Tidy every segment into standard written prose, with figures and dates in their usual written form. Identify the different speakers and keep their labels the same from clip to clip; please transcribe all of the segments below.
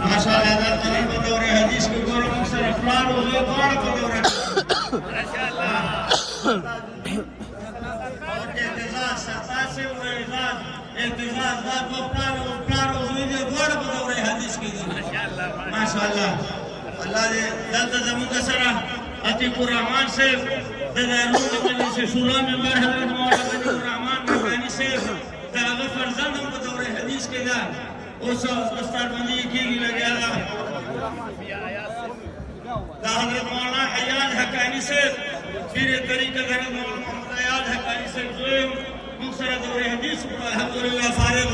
Speaker 1: माशाअल्लाह तरीब दौरे हदीस के गोर मुसर अफराद हो गए कौन को दौरे माशाअल्लाह और एहतजाज सरताज से हुए एहतजाज बात वो प्लान हुई जो गोर को दौरे हदीस की माशाअल्लाह अल्लाह दे दल्त जमू का सरा अतीकुर रहमान से ददारून के से सूरा में बर हजरत मौलाना अतीकुर रहमान मकानी से दागा फरजंद को दौरे हदीस के दा उस उस्तादबंदी की लगे दा हजरत मौलाना अयाज हकानी से फिर तरीका हजरत मौलाना मोहम्मद अयाज हकानी से जो मुखसर दौरे हदीस को अल्हम्दुलिल्लाह फारिग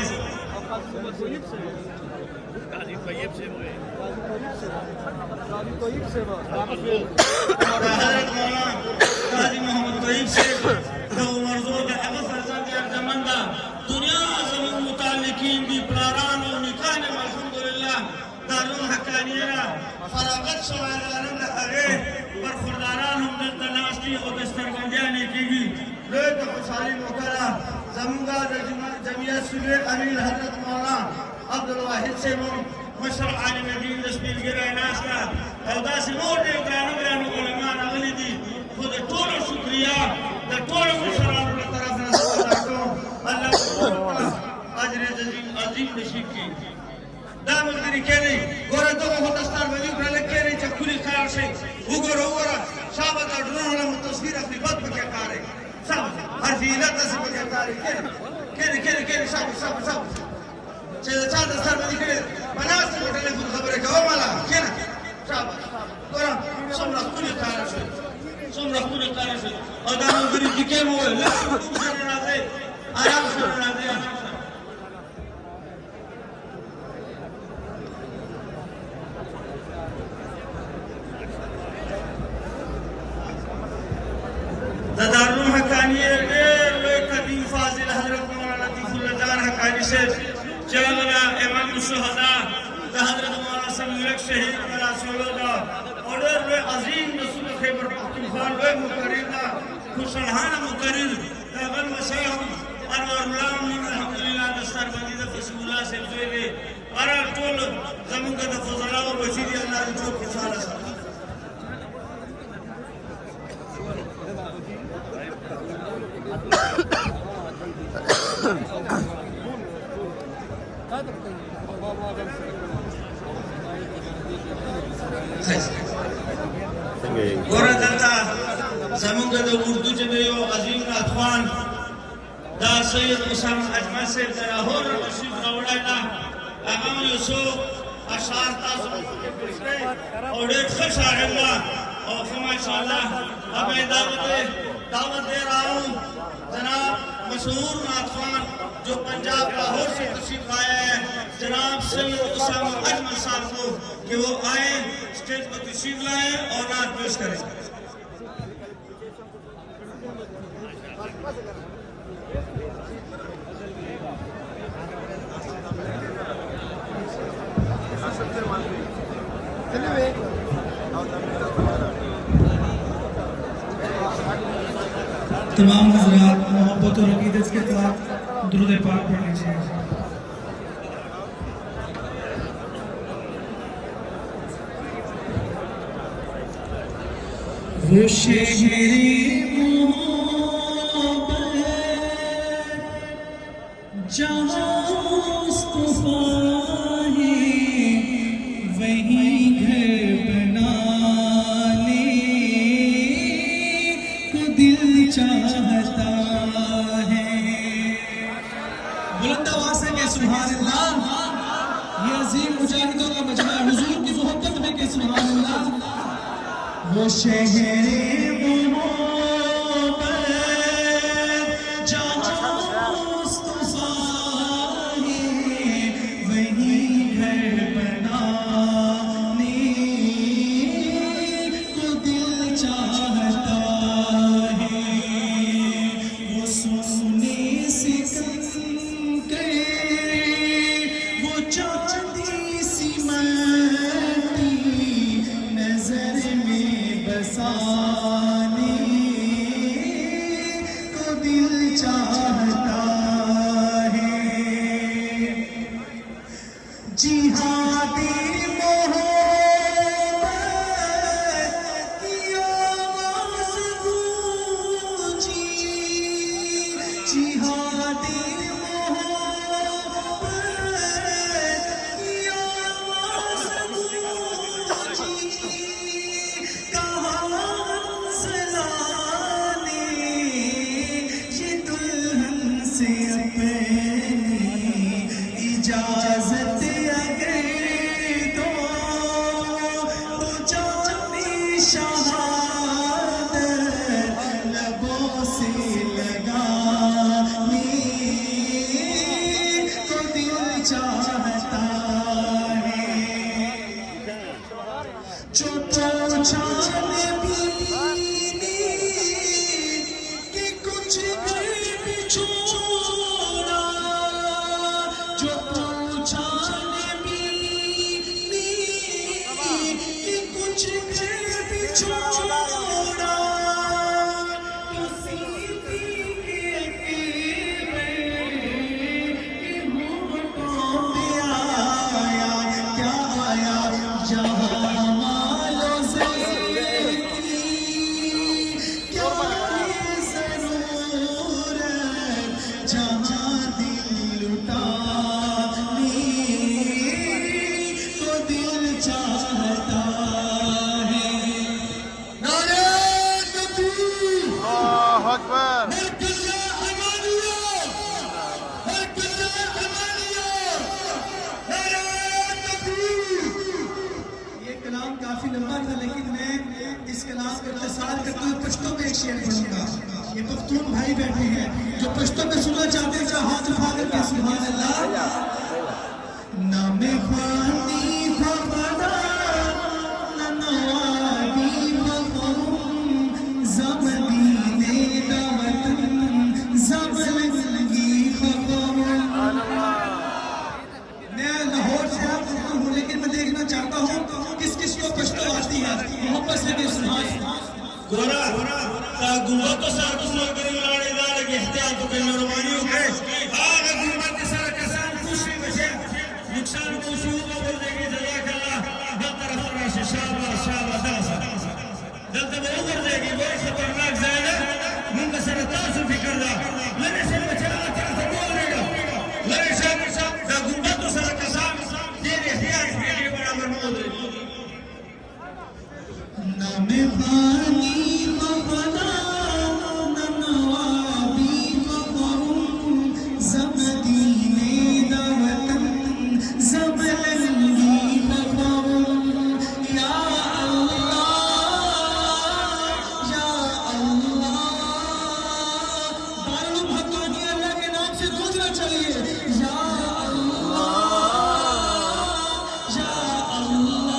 Speaker 2: काजी तैयब से हुए
Speaker 1: हजरत मौलाना काजी मोहम्मद तैयब से तो मर्जूद अबू फरजंद अर्जमंदा दुनिया जमीन मुतालिकीन भी प्लारान और निकान अल्हम्दुलिल्लाह दारुल हकानिया फरागत शवालान अरे बरखुरदारान हम दलास्ती और दस्तरबंदियाने की लोग खुशहाली मोकरा जमुंगा जमियत सुले अमीर हजरत मौलाना अब्दुल वाहिद से मशर आलिम दीन दस्तीर गिरा नास्ता और दासी नोट दे ग्रानो उलमा अगली दी खुद टोल शुक्रिया द टोल मुशरान की तरफ से सलातो अल्लाह अजर अजीम नसीब की दामल गिरी के नहीं गोरे तो हो दस्तार वली कर ले के नहीं चकुली ख्याल से उगोरा शाबत ड्रोन वाला तस्वीर अपनी बात पे क्या करे सब हर फीला तस्वीर क्या करे के सब चलो चादर सर में दिखे बनास होटल में खबर है क्या माला क्या ना शाबाश गोरा सोमरा कुली कार से और दामन गिरी दिखे वो ले सुना दे आराम से सुना दे दारुल हकानिया ले कदीम फाजिल हजरत मौलाना लतीफुल्लाह जान हकानी से चलना इमाम शुहदा हजरत मौलाना समीर शहीद वाला सोलोदा ऑर्डर में अजीम रसूल खैबर पख्तूनख्वा वे मुकर्रिदा खुशहाना मुकर्रिर दागन मशैख अनवरुल्लाह मिन अल्हम्दुलिल्लाह दस्तरबंदी द बिस्मिल्लाह से जोले और टोल जमुन का फजला और बशीर अल्लाह जो खुशहाल सा गोरा दलता जमुंगा दो उर्दू जबेयो अजीम अथवान दा सैयद उसामा अजमल से लाहौर रशीद रावड़ा अगम यूसुफ अशार ताज़ और एक खुशाहिल्ला और माशाअल्लाह अब मैं दावत दे रहा हूँ जनाब मशहूर नाथवान जो पंजाब लाहौर से तशरीफ लाए हैं जनाब सैयद उसामा अजमल साहब को कि वो आए स्टेज पर तशरीफ लाए और नात पेश करें
Speaker 3: तमाम हज़रात मोहब्बत और अक़ीदत के साथ दुरूद पाक पढ़ लीजिए। वो शहरे मोहब्बत जहाँ मुस्तफ़ा है वहीं घर बनाने को दिल चाहता है। बुलंद आवाज़ से के सुभान अल्लाह। ये अजीम मुजाहिदों का मजमा हुजूर की मोहब्बत में के सुभान अल्लाह। वो शहरे मोहब्बत जहाँ मुस्तफ़ा है वहीं घर बनाने को दिल चाहता है। वो सोने से कंकर वो चांदी सी माटी नजर में बसाने जो पहुंचाने भी कि कुछ भी छोड़ा, जो पहुंचाने भी कि कुछ भी छोड़ा, उसी की आया क्या आया जहां मालो से क्या जरूरत जहां दिल लुटाने को दिल चाहता है। नारे तकबीर,
Speaker 2: अल्लाहु अकबर।
Speaker 3: ये कलाम काफी लंबा था, लेकिन मैं इस कलाम को इख्तिसार करते हुए पश्तो में एक शेर पढ़ूंगा। ये पख्तून भाई बैठे हैं जो पश्तो में सुनना चाहते हैं, जहाँ हाथ उठा करके सुभान अल्लाह। नामे ख्वानी ख्वाबदा ननवादी ख्वाबुम ज़मदीने दावतन ज़मलगी ख्वाबुम। मैं लाहौर से आप हूँ, लेकिन मैं देखना चाहता हूँ किस किस को पश्तो आती है। मोहब्बत से भी सुनाए।
Speaker 1: गोरा गुम्बद तो सर कुछ लोग करीब लाने जा रहे इख्तियार तो कहीं मेहरबानी हो गए आगे गुम्बद के सर कसान खुशी बचे नुकसान को शुरू को बोल देंगे जज़ाकल्लाह हर तरफ से शाबाश शाबाश दलते वो कर देगी वो खतरनाक जाएगा मुंग सर तासु फिकर दा मैंने से बचा तरफ बोल देगा मेरे साथ गुम्बद तो सर कसान ये इख्तियार के लिए बड़ा मरमूद है।
Speaker 3: नामे पानी ख्वाबदा ननवादी ख्वाबुम ज़मदीने दावतन ज़मलगी ख्वाबुम। या अल्लाह या अल्लाह, दारुल हक़ानी अल्लाह के नाम से गूंजना चाहिए। या अल्लाह या अल्लाह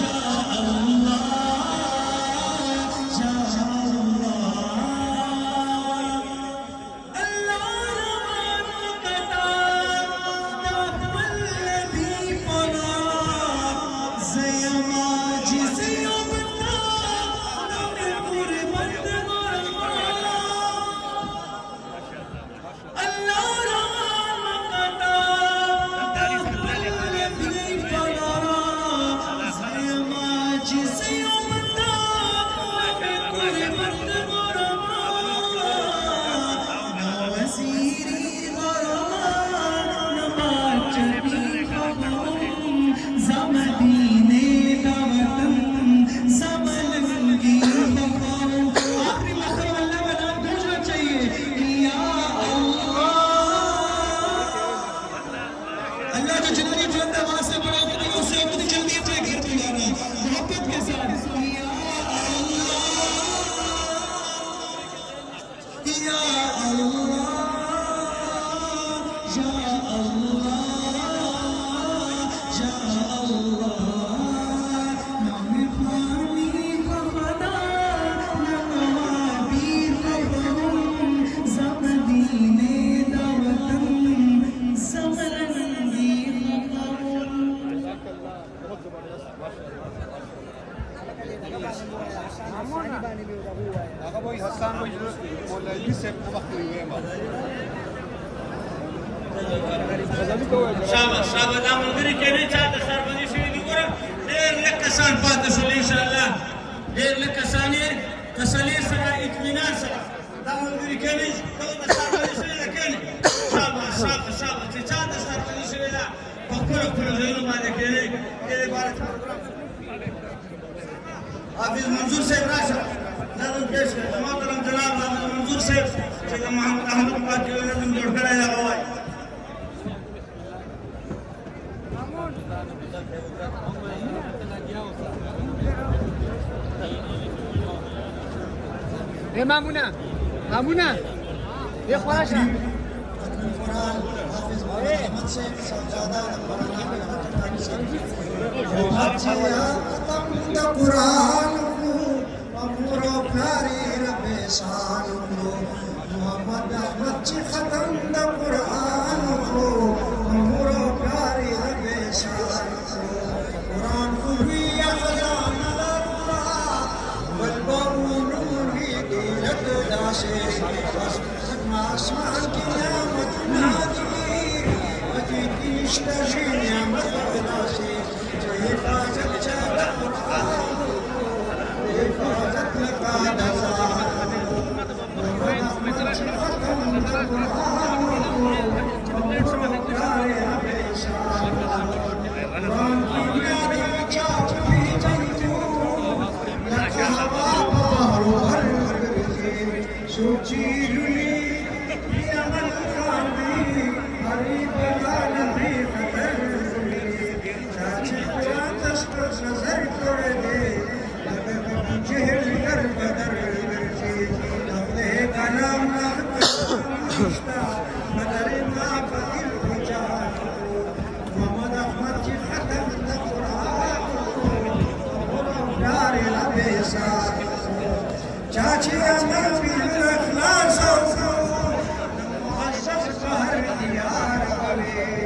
Speaker 3: या अल्लाह या अल्लाह। अल्लाह रमान कता तवल्लदी फला ज़यमा जिसे उबता नम गुरबत मरमा। अल्लाह रमान कता तवल्लदी फला ज़यमा जिसे उबता नम गुरबत मरमा। ना वज़ीरी गरमा न माचती ख्वाबुम ज़मदीने दावतन ज़मलगी ख्वाबुम। आखिरी मरतबा अल्लाह का नाम गूंजना चाहिए। या अल्लाह, अल्लाह जो जितनी बुलंद आवाज से बड़ा उतनी उसे उतनी जल्दी अपने घर बुलाना मोहब्बत के साथ। या अल्लाह या अल्लाह या अल्लाह या अल्लाह। नामे पानी ख्वाबदा ननवादी ख्वाबुम ज़मदीने दावतन ज़मलगी ख्वाबुम।
Speaker 2: Aga boy Hassan boy mola yisem waktu yema.
Speaker 1: शाबाश शाबाश दामन मेरी कहने चाहते सर बनी शुरू दी करो देर लक कसान पाते शुरू इंशाल्लाह देर लक कसानी कसलीर सरा इत्मीनान सरा दामन मेरी कहने तो सर बनी शुरू कहने शाबाश शाबाश शाबाश चाहते सर बनी शुरू ला पकड़ो पकड़ो जरूर मारे कहने ये बात हाफिज मंजूर साहब राशा नजम पेश कर मोहतरम जनाब हाफिज मंजूर साहब जगह मोहम्मद अहमद पार्टी वाले नजम जोड़ कर आया हुआ है।
Speaker 2: Mamuna, Mamuna, ये ख्वाहिश है।
Speaker 3: हाफिज मोहम्मद अहमद से साहबजादा कुरान अमूरो प्यारी रबे शान मोहम्मद अहमद जी खत्म द कुरान अमूरो प्यारी रबे शान कुरान हुई अज़ान बलबून भी गिरत दाशे आसमान की नियामत नाज़ी अजी किश्ता शी नियामत दाशे हिफाजत चाहता हिफाजत लगा चाची अमर भी इखलास हो मुअज़्ज़ज़ कहर दियार करे